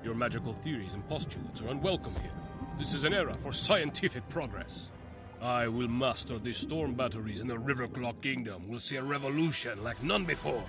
Your magical theories and postulates are unwelcome here. This is an era for scientific progress. I will master these storm batteries, and the Riverclaw Kingdom will see a revolution like none before.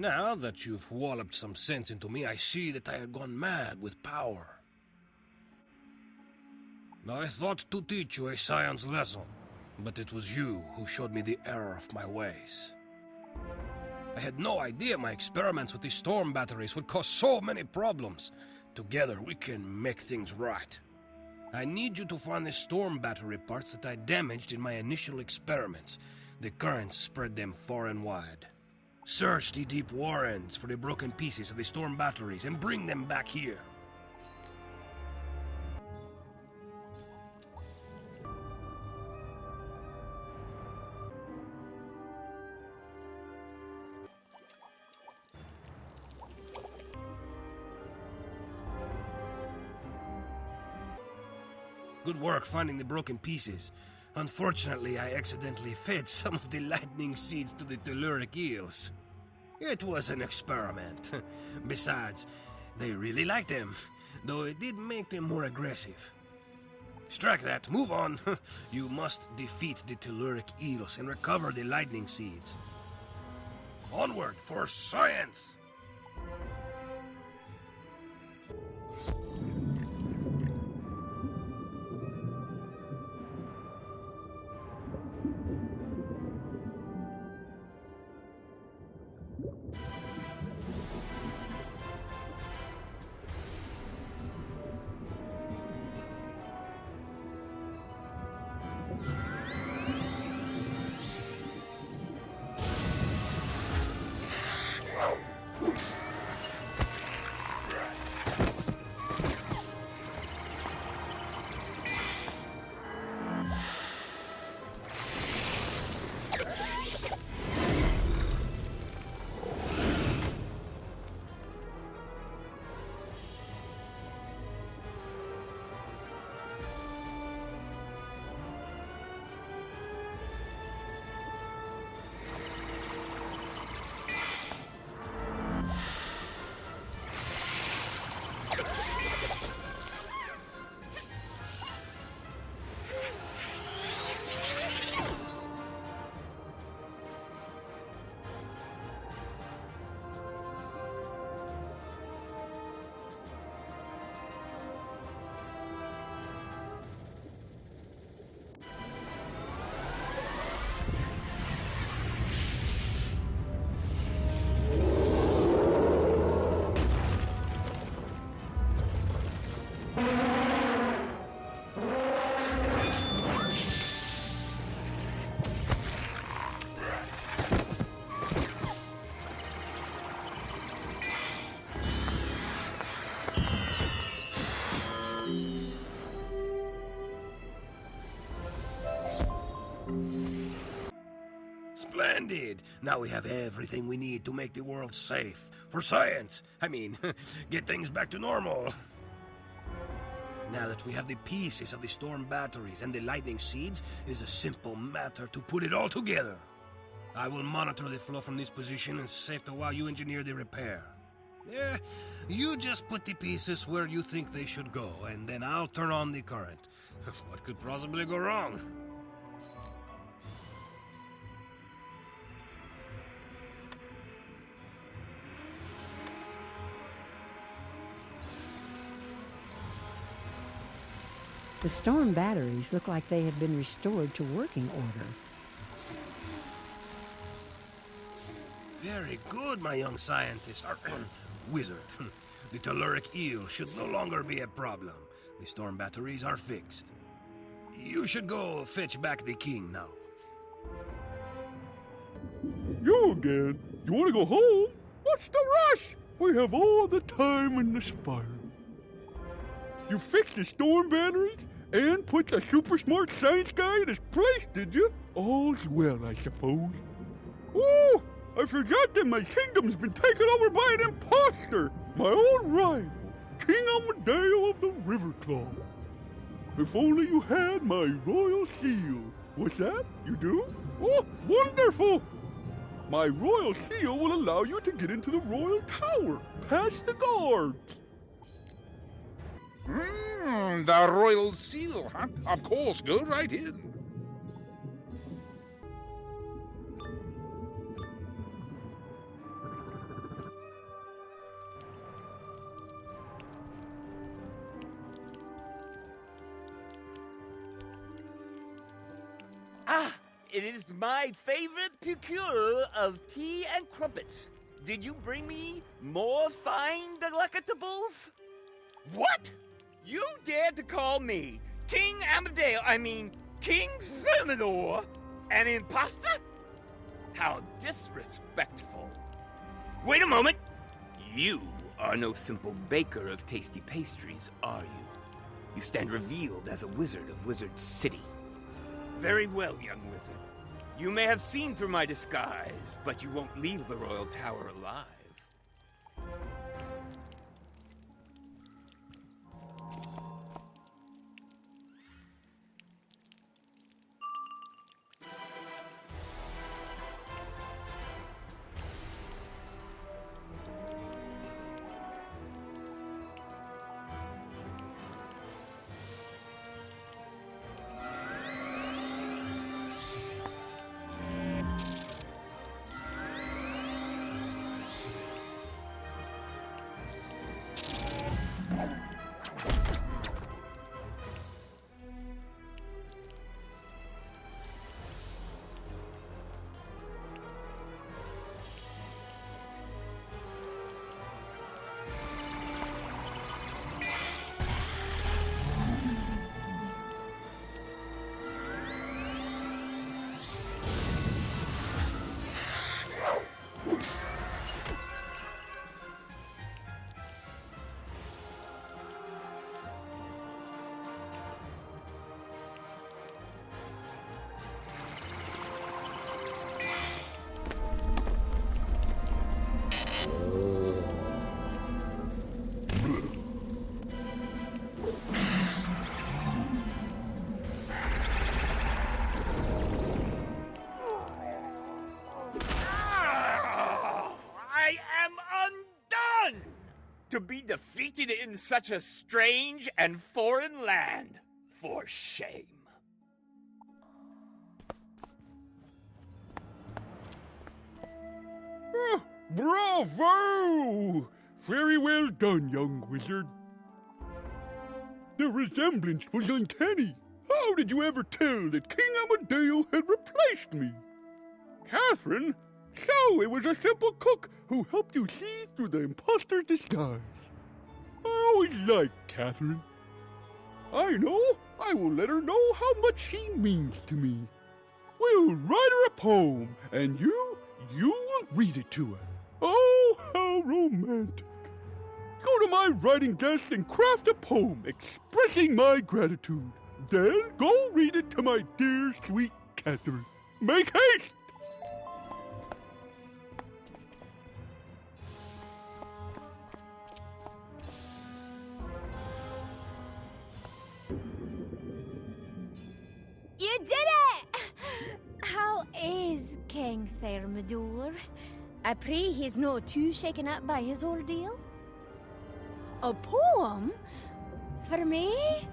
Now that you've walloped some sense into me, I see that I have gone mad with power. I thought to teach you a science lesson, but it was you who showed me the error of my ways. I had no idea my experiments with the storm batteries would cause so many problems. Together we can make things right. I need you to find the storm battery parts that I damaged in my initial experiments. The currents spread them far and wide. Search the deep warrens for the broken pieces of the storm batteries and bring them back here. Good work finding the broken pieces. Unfortunately, I accidentally fed some of the lightning seeds to the telluric eels. It was an experiment. Besides, they really liked them, though it did make them more aggressive. Strike that, move on. You must defeat the telluric eels and recover the lightning seeds. Onward for science! Splendid! Now we have everything we need to make the world safe. For science! I mean, get things back to normal. Now that we have the pieces of the storm batteries and the lightning seeds, it is a simple matter to put it all together. I will monitor the flow from this position and save to while you engineer the repair. Yeah, you just put the pieces where you think they should go, and then I'll turn on the current. What could possibly go wrong? The storm batteries look like they have been restored to working order. Very good, my young scientist. Wizard. The telluric eel should no longer be a problem. The storm batteries are fixed. You should go fetch back the king now. You again? You want to go home? What's the rush? We have all the time in the spire. You fixed the storm batteries and put the super smart science guy in his place, did you? All's well, I suppose. Oh, I forgot that my kingdom's been taken over by an imposter, my old rival, King Amadeo of the Riverclaw. If only you had my royal seal. What's that? You do? Oh, wonderful! My royal seal will allow you to get into the royal tower, past the guards. The royal seal, huh? Of course, go right in. Ah, it is my favorite procure of tea and crumpets. Did you bring me more fine delectables? What? You dare to call me King King Thermidor, an imposter? How disrespectful. Wait a moment. You are no simple baker of tasty pastries, are you? You stand revealed as a wizard of Wizard City. Very well, young wizard. You may have seen through my disguise, but you won't leave the Royal Tower alive. To be defeated in such a strange and foreign land. For shame. Bravo! Very well done, young wizard. The resemblance was uncanny. How did you ever tell that King Amadeo had replaced me? Catherine? So it was a simple cook who helped you see through the imposter's disguise. I always liked Catherine. I know. I will let her know how much she means to me. We'll write her a poem, and you will read it to her. Oh, how romantic. Go to my writing desk and craft a poem expressing my gratitude. Then go read it to my dear, sweet Catherine. Make haste! You did it! How is King Thermidor? I pray he's not too shaken up by his ordeal. A poem? For me?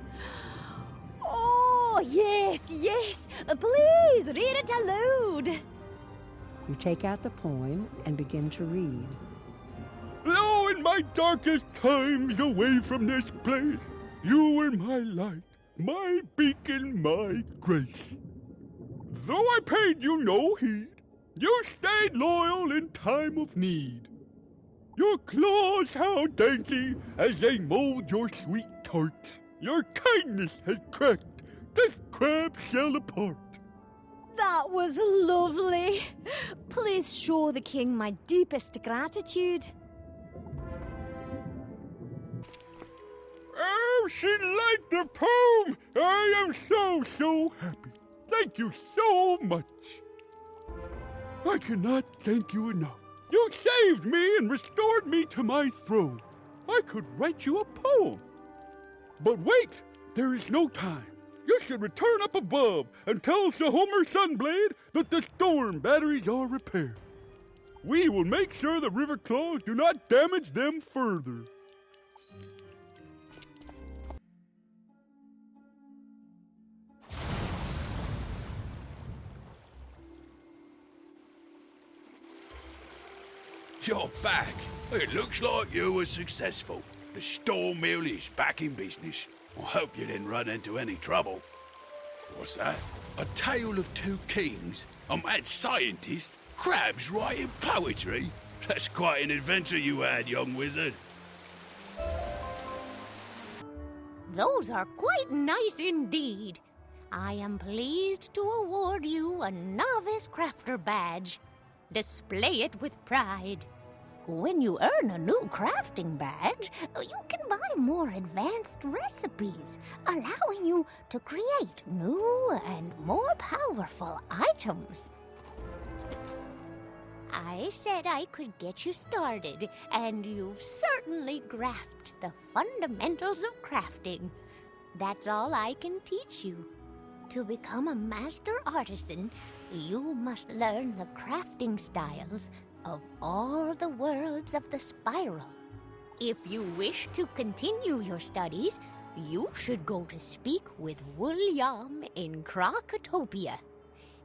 Oh, yes, yes! Please, read it aloud! You take out the poem and begin to read. Lo, in my darkest times away from this place, you were my light, my beacon, my grace. Though I paid you no heed, you stayed loyal in time of need. Your claws how dainty as they mold your sweet tarts. Your kindness has cracked this crab shell apart. That was lovely. Please show the king my deepest gratitude. Oh, she liked the poem! I am so happy. Thank you so much. I cannot thank you enough. You saved me and restored me to my throne. I could write you a poem. But wait, there is no time. You should return up above and tell Sir Homer Sunblade that the storm batteries are repaired. We will make sure the river claws do not damage them further. You're back. It looks like you were successful. The storm mill is back in business. I hope you didn't run into any trouble. What's that? A tale of two kings? A mad scientist? Crabs writing poetry? That's quite an adventure you had, young wizard. Those are quite nice indeed. I am pleased to award you a Novice Crafter badge. Display it with pride. When you earn a new crafting badge, you can buy more advanced recipes, allowing you to create new and more powerful items. I said I could get you started, and you've certainly grasped the fundamentals of crafting. That's all I can teach you. To become a master artisan, you must learn the crafting styles of all the worlds of the spiral. If you wish to continue your studies, you should go to speak with William in Krakatopia.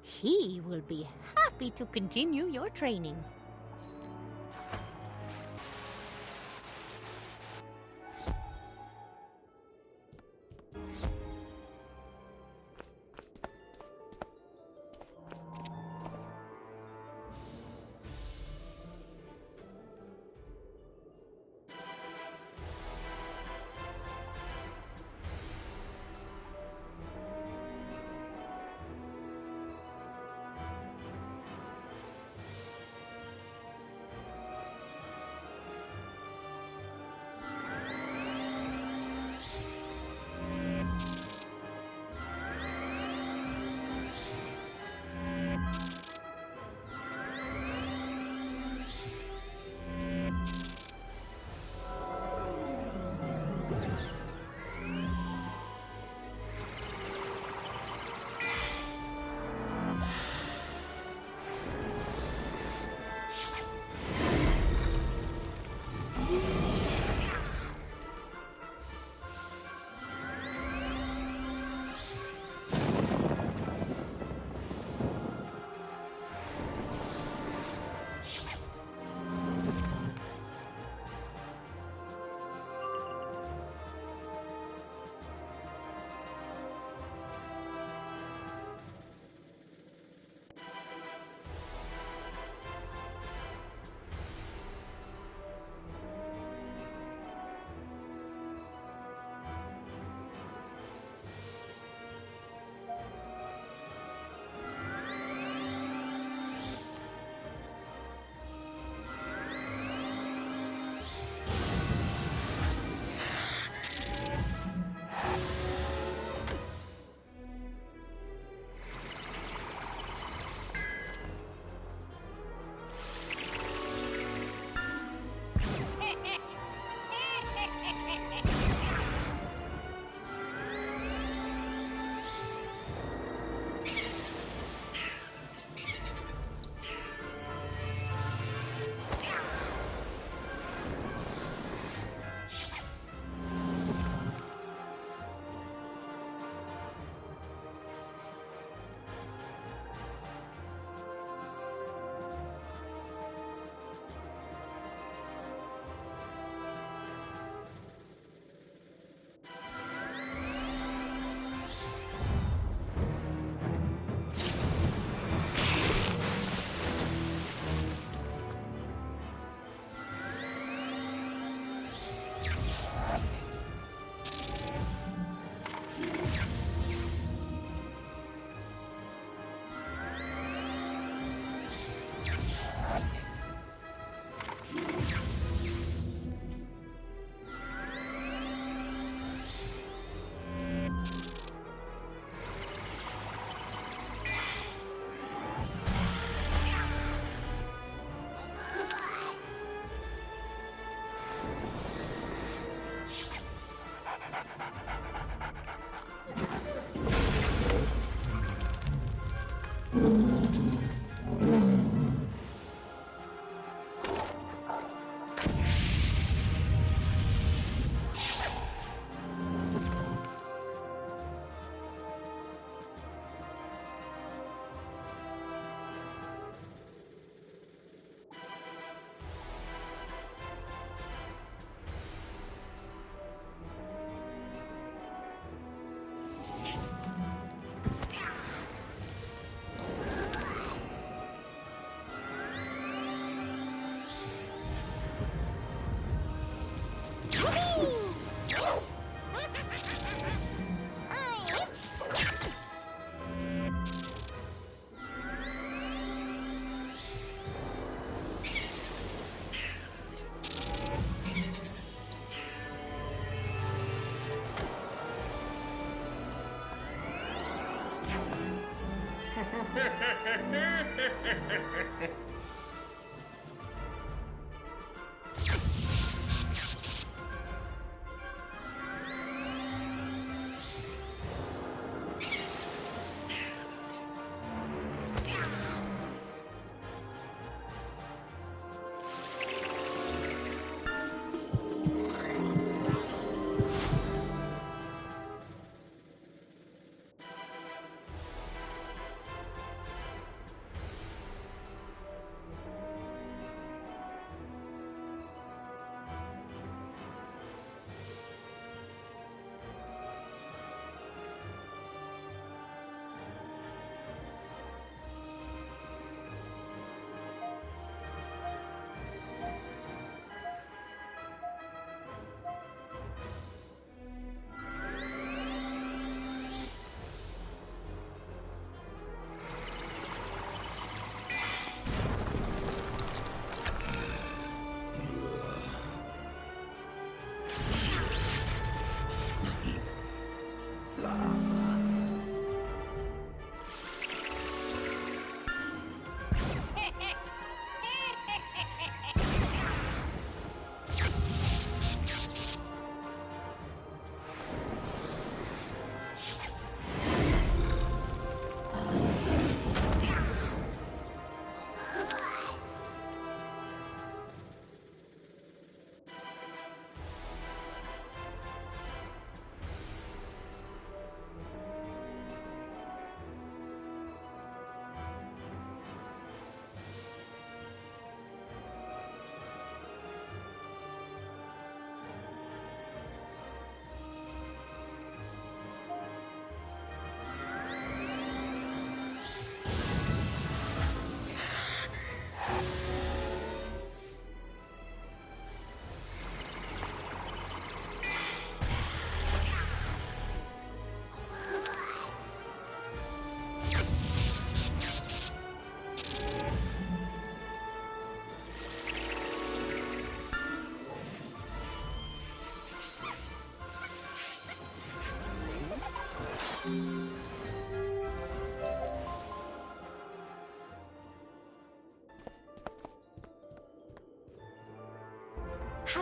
He will be happy to continue your training.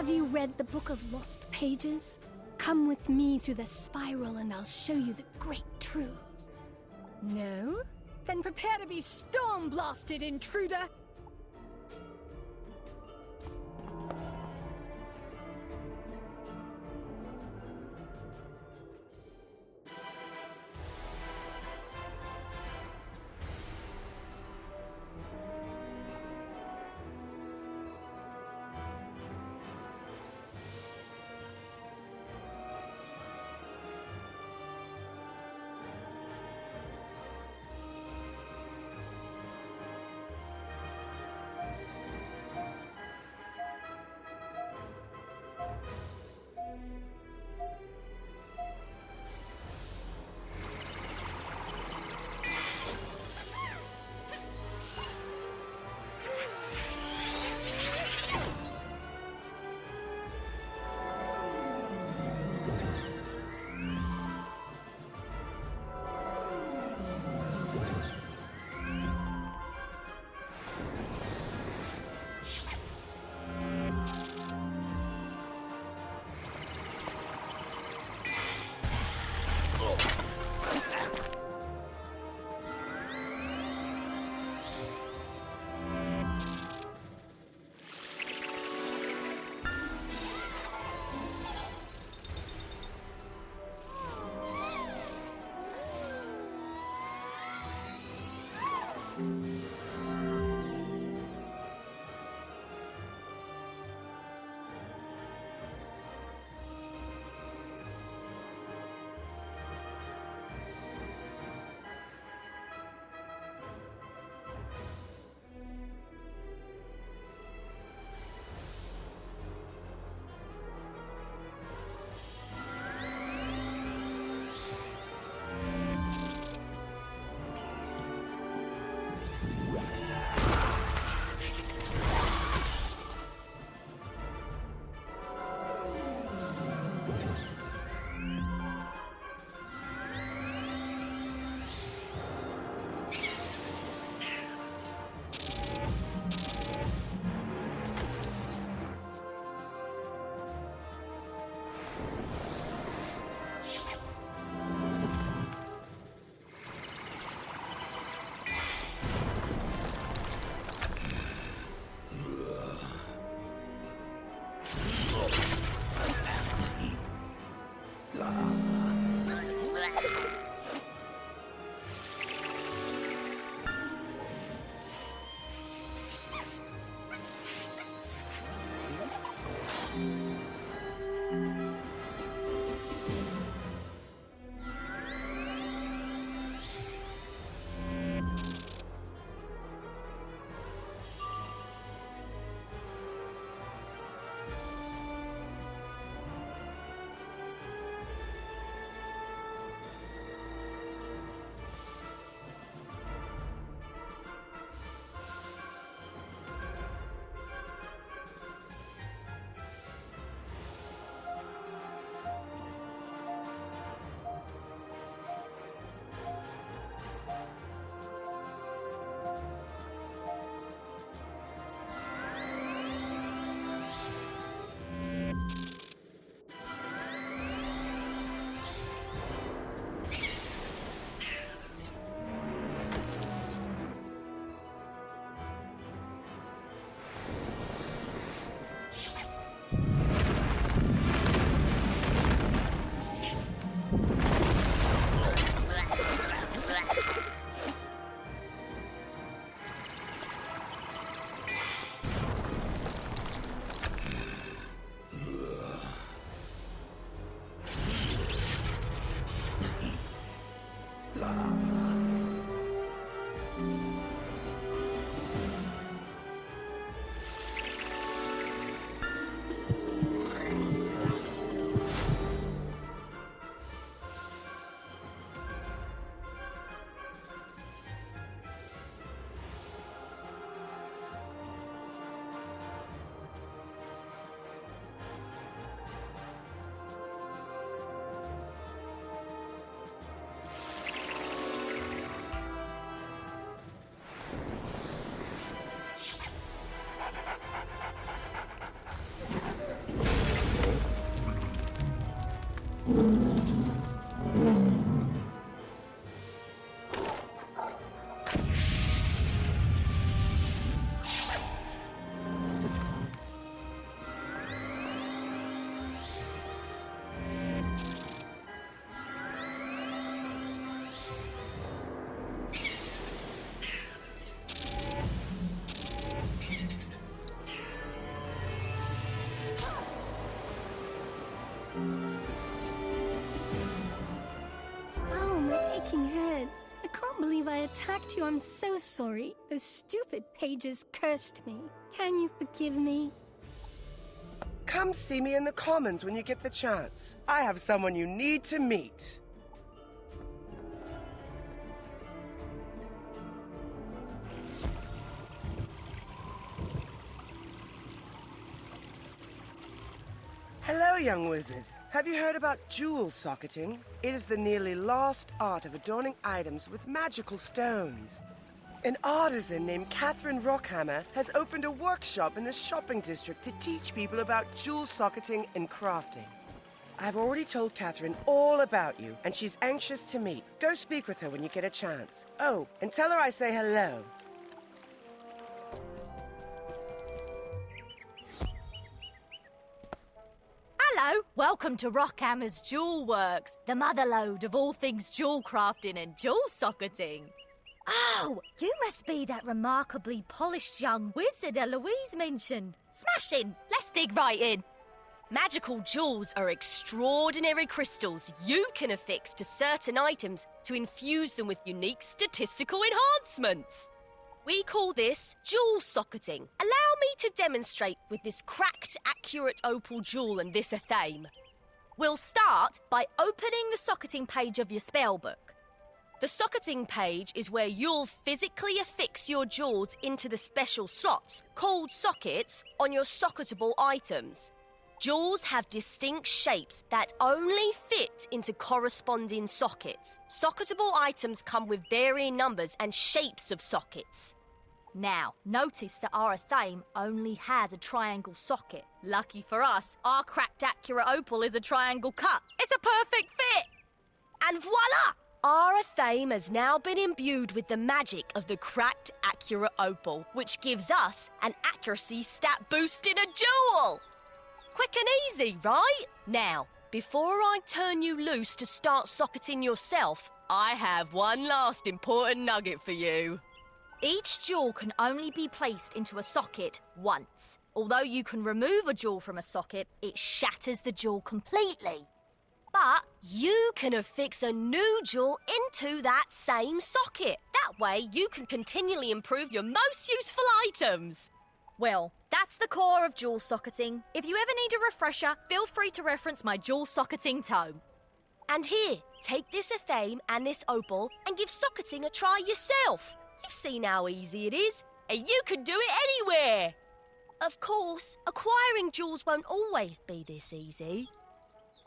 Have you read the Book of Lost Pages? Come with me through the spiral and I'll show you the great truths. No? Then prepare to be storm blasted, intruder! Oh, my aching head. I can't believe I attacked you. I'm so sorry. Those stupid pages cursed me. Can you forgive me? Come see me in the Commons when you get the chance. I have someone you need to meet. Hello, young wizard. Have you heard about jewel socketing? It is the nearly lost art of adorning items with magical stones. An artisan named Catherine Rockhammer has opened a workshop in the shopping district to teach people about jewel socketing and crafting. I've already told Catherine all about you, and she's anxious to meet. Go speak with her when you get a chance. Oh, and tell her I say hello. Hello, welcome to Rockhammer's Jewel Works, the motherlode of all things jewel crafting and jewel socketing. Oh, you must be that remarkably polished young wizard Eloise mentioned. Smashing! Let's dig right in. Magical jewels are extraordinary crystals you can affix to certain items to infuse them with unique statistical enhancements. We call this jewel socketing. Allow me to demonstrate with this cracked, accurate opal jewel and this athame. We'll start by opening the socketing page of your spellbook. The socketing page is where you'll physically affix your jewels into the special slots, called sockets, on your socketable items. Jewels have distinct shapes that only fit into corresponding sockets. Socketable items come with varying numbers and shapes of sockets. Now, notice that our athame only has a triangle socket. Lucky for us, our cracked accurate opal is a triangle cut. It's a perfect fit! And voila! Our athame has now been imbued with the magic of the cracked accurate opal, which gives us an accuracy stat boost in a jewel! Quick and easy, right? Now, before I turn you loose to start socketing yourself, I have one last important nugget for you. Each jewel can only be placed into a socket once. Although you can remove a jewel from a socket, it shatters the jewel completely. But you can affix a new jewel into that same socket. That way, you can continually improve your most useful items. Well, that's the core of jewel socketing. If you ever need a refresher, feel free to reference my jewel socketing tome. And here, take this athame and this opal and give socketing a try yourself. You've seen how easy it is, and you can do it anywhere. Of course, acquiring jewels won't always be this easy.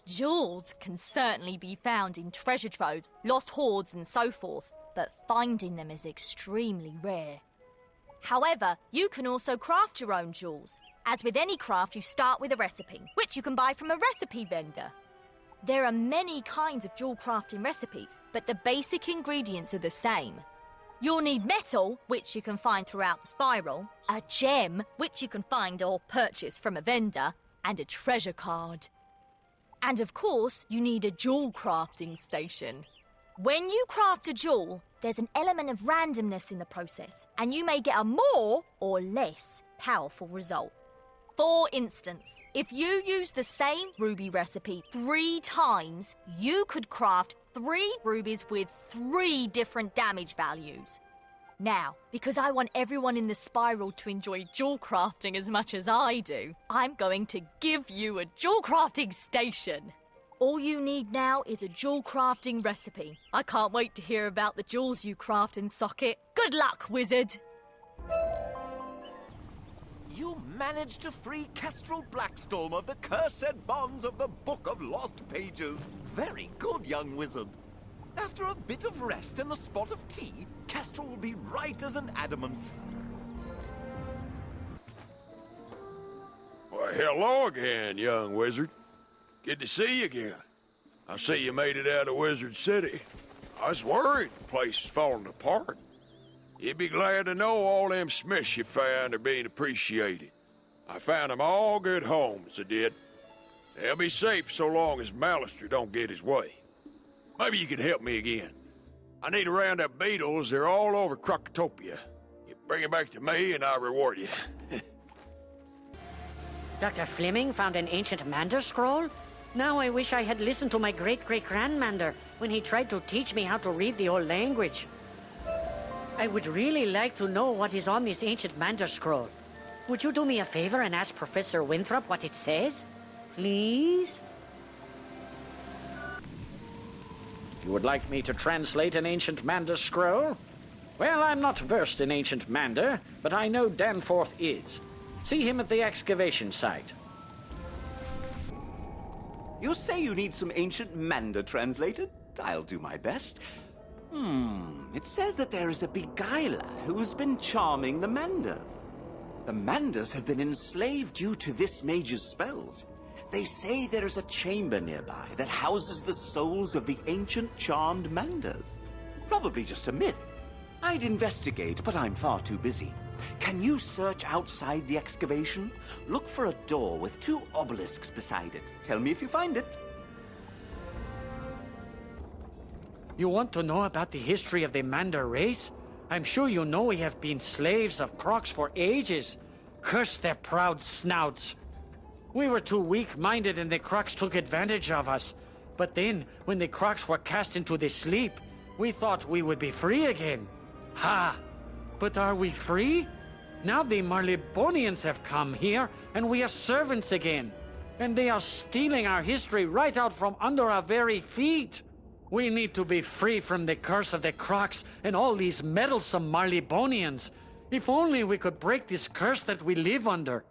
Jewels can certainly be found in treasure troves, lost hoards and so forth, but finding them is extremely rare. However, you can also craft your own jewels. As with any craft, you start with a recipe, which you can buy from a recipe vendor. There are many kinds of jewel crafting recipes, but the basic ingredients are the same. You'll need metal, which you can find throughout the spiral, a gem, which you can find or purchase from a vendor, and a treasure card. And of course, you need a jewel crafting station. When you craft a jewel, there's an element of randomness in the process, and you may get a more or less powerful result. For instance, if you use the same ruby recipe 3 times, you could craft 3 rubies with 3 different damage values. Now, because I want everyone in the spiral to enjoy jewel crafting as much as I do, I'm going to give you a jewel crafting station. All you need now is a jewel crafting recipe. I can't wait to hear about the jewels you craft and socket. Good luck, wizard! You managed to free Kestrel Blackstorm of the cursed bonds of the Book of Lost Pages. Very good, young wizard. After a bit of rest and a spot of tea, Kestrel will be right as an adamant. Well, hello again, young wizard. Good to see you again. I see you made it out of Wizard City. I was worried the place is falling apart. You'd be glad to know all them smiths you found are being appreciated. I found them all good homes, I did. They'll be safe so long as Malister don't get his way. Maybe you could help me again. I need to round up beetles. They're all over Krokotopia. You bring it back to me and I'll reward you. Dr. Fleming found an ancient Mander scroll? Now I wish I had listened to my great-great-grandmander when he tried to teach me how to read the old language. I would really like to know what is on this ancient Mander scroll. Would you do me a favor and ask Professor Winthrop what it says? Please? You would like me to translate an ancient Mander scroll? Well, I'm not versed in ancient Mander, but I know Danforth is. See him at the excavation site. You say you need some ancient Mander translated? I'll do my best. It says that there is a beguiler who's been charming the Manders. The Manders have been enslaved due to this mage's spells. They say there is a chamber nearby that houses the souls of the ancient charmed Manders. Probably just a myth. I'd investigate, but I'm far too busy. Can you search outside the excavation? Look for a door with 2 obelisks beside it. Tell me if you find it. You want to know about the history of the Mander race? I'm sure you know we have been slaves of Crocs for ages. Curse their proud snouts. We were too weak-minded and the Crocs took advantage of us. But then, when the Crocs were cast into the sleep, we thought we would be free again. Ha! But are we free? Now the Marleybonians have come here, and we are servants again. And they are stealing our history right out from under our very feet. We need to be free from the curse of the Crocs and all these meddlesome Marleybonians. If only we could break this curse that we live under.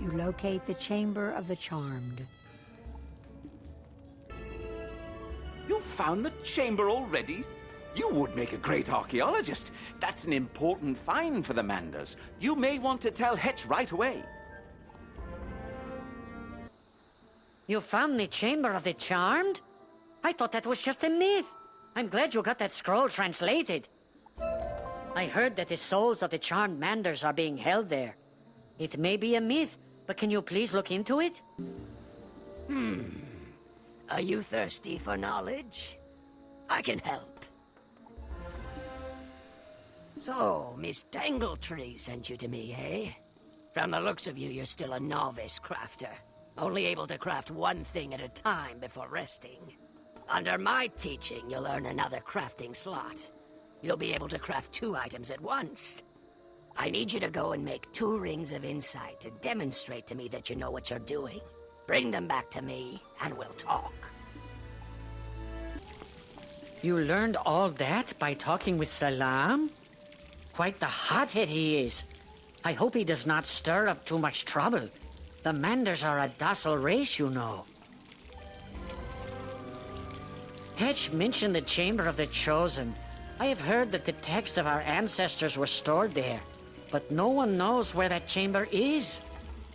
You locate the Chamber of the Charmed. You found the chamber already? You would make a great archaeologist. That's an important find for the Manders. You may want to tell Hetch right away. You found the Chamber of the Charmed? I thought that was just a myth. I'm glad you got that scroll translated. I heard that the souls of the charmed Manders are being held there. It may be a myth, but can you please look into it? Are you thirsty for knowledge? I can help. So, Miss Tangletree sent you to me, eh? From the looks of you, you're still a novice crafter. Only able to craft one thing at a time before resting. Under my teaching, you'll earn another crafting slot. You'll be able to craft 2 items at once. I need you to go and make 2 rings of insight to demonstrate to me that you know what you're doing. Bring them back to me, and we'll talk. You learned all that by talking with Salam? Quite the hothead he is. I hope he does not stir up too much trouble. The Manders are a docile race, you know. Hetch mentioned the Chamber of the Chosen. I have heard that the texts of our ancestors were stored there, but no one knows where that chamber is.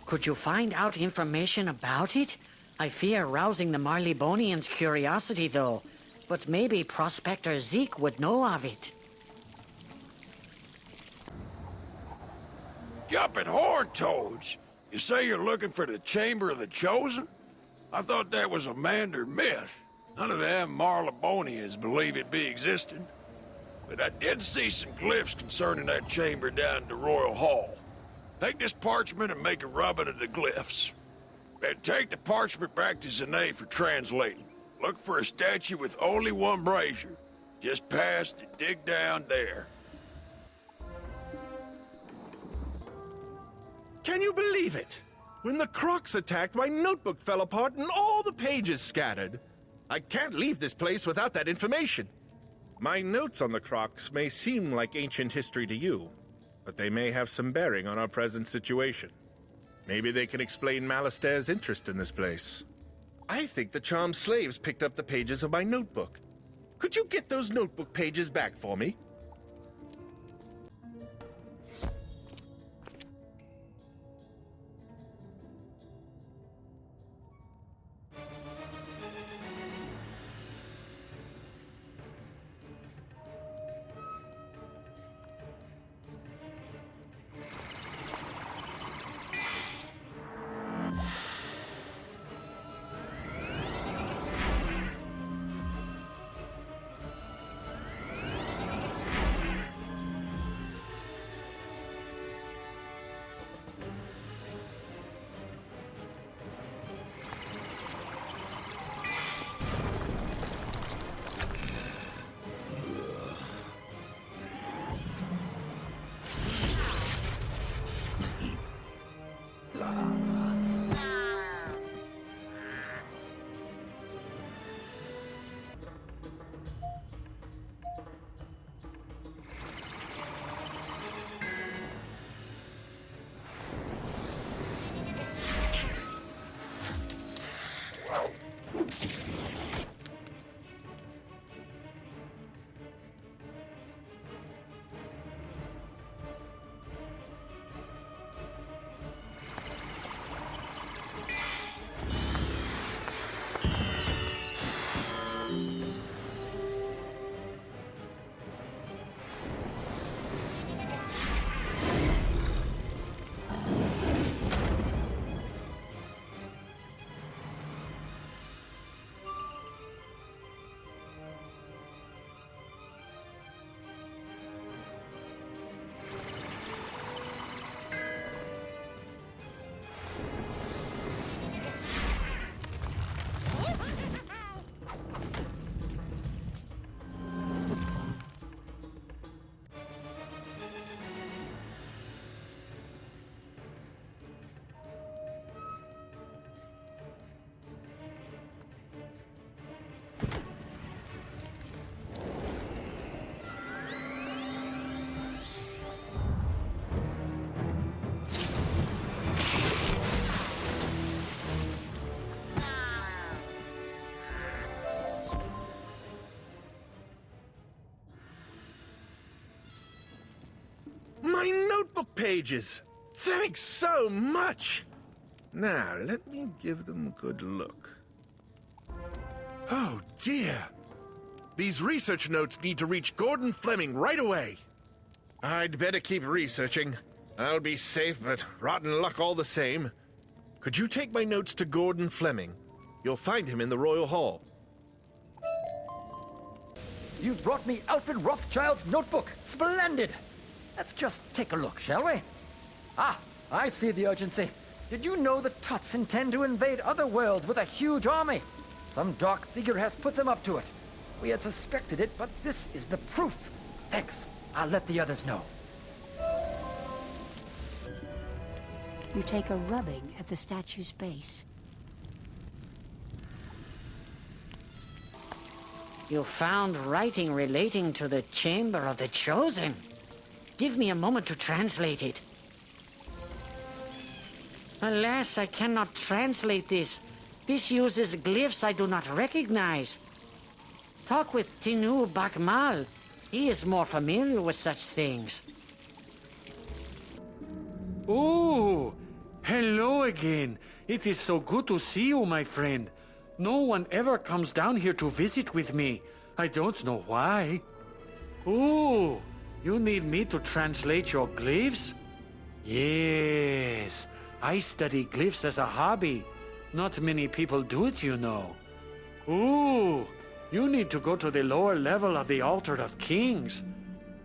Could you find out information about it? I fear rousing the Marleybonians' curiosity, though, but maybe Prospector Zeke would know of it. Jumping horn toads! You say you're looking for the Chamber of the Chosen? I thought that was a Mander myth. None of them Marleybonians believe it be existing. But I did see some glyphs concerning that chamber down at the Royal Hall. Take this parchment and make a rubbing of the glyphs. Then take the parchment back to Zane for translating. Look for a statue with only one brazier. Just past and dig down there. Can you believe it? When the Crocs attacked, my notebook fell apart and all the pages scattered. I can't leave this place without that information. My notes on the Crocs may seem like ancient history to you, but they may have some bearing on our present situation. Maybe they can explain Malister's interest in this place. I think the charmed slaves picked up the pages of my notebook. Could you get those notebook pages back for me? My notebook pages! Thanks so much! Now, let me give them a good look. Oh, dear. These research notes need to reach Gordon Fleming right away. I'd better keep researching. I'll be safe, but rotten luck all the same. Could you take my notes to Gordon Fleming? You'll find him in the Royal Hall. You've brought me Alfred Rothschild's notebook. Splendid! Let's just take a look, shall we? Ah, I see the urgency. Did you know the Tuts intend to invade other worlds with a huge army? Some dark figure has put them up to it. We had suspected it, but this is the proof. Thanks. I'll let the others know. You take a rubbing at the statue's base. You found writing relating to the Chamber of the Chosen. Give me a moment to translate it. Alas, I cannot translate this. This uses glyphs I do not recognize. Talk with Tinu Bakmal. He is more familiar with such things. Oh, hello again. It is so good to see you, my friend. No one ever comes down here to visit with me. I don't know why. Oh, you need me to translate your glyphs? Yes, I study glyphs as a hobby. Not many people do it, you know. Ooh, you need to go to the lower level of the Altar of Kings.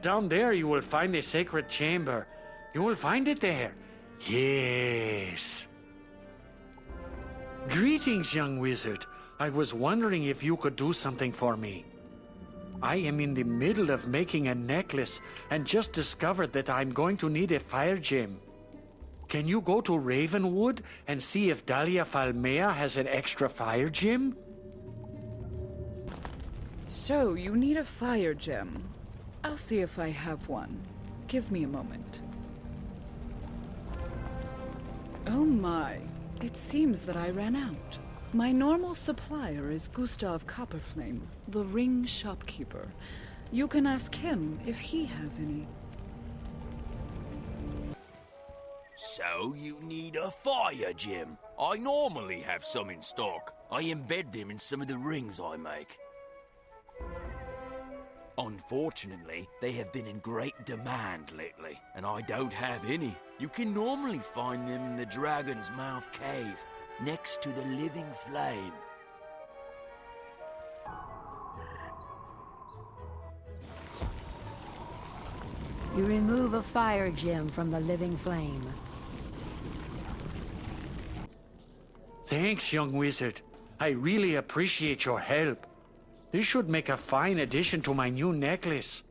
Down there you will find the sacred chamber. You will find it there. Yes. Greetings, young wizard. I was wondering if you could do something for me. I am in the middle of making a necklace and just discovered that I'm going to need a fire gem. Can you go to Ravenwood and see if Dahlia Falmea has an extra fire gem? So, you need a fire gem. I'll see if I have one. Give me a moment. Oh my, it seems that I ran out. My normal supplier is Gustav Copperflame, the ring shopkeeper. You can ask him if he has any. So you need a fire gem. I normally have some in stock. I embed them in some of the rings I make. Unfortunately, they have been in great demand lately, and I don't have any. You can normally find them in the Dragon's Mouth Cave, next to the Living Flame. You remove a fire gem from the living flame. Thanks, young wizard. I really appreciate your help. This should make a fine addition to my new necklace.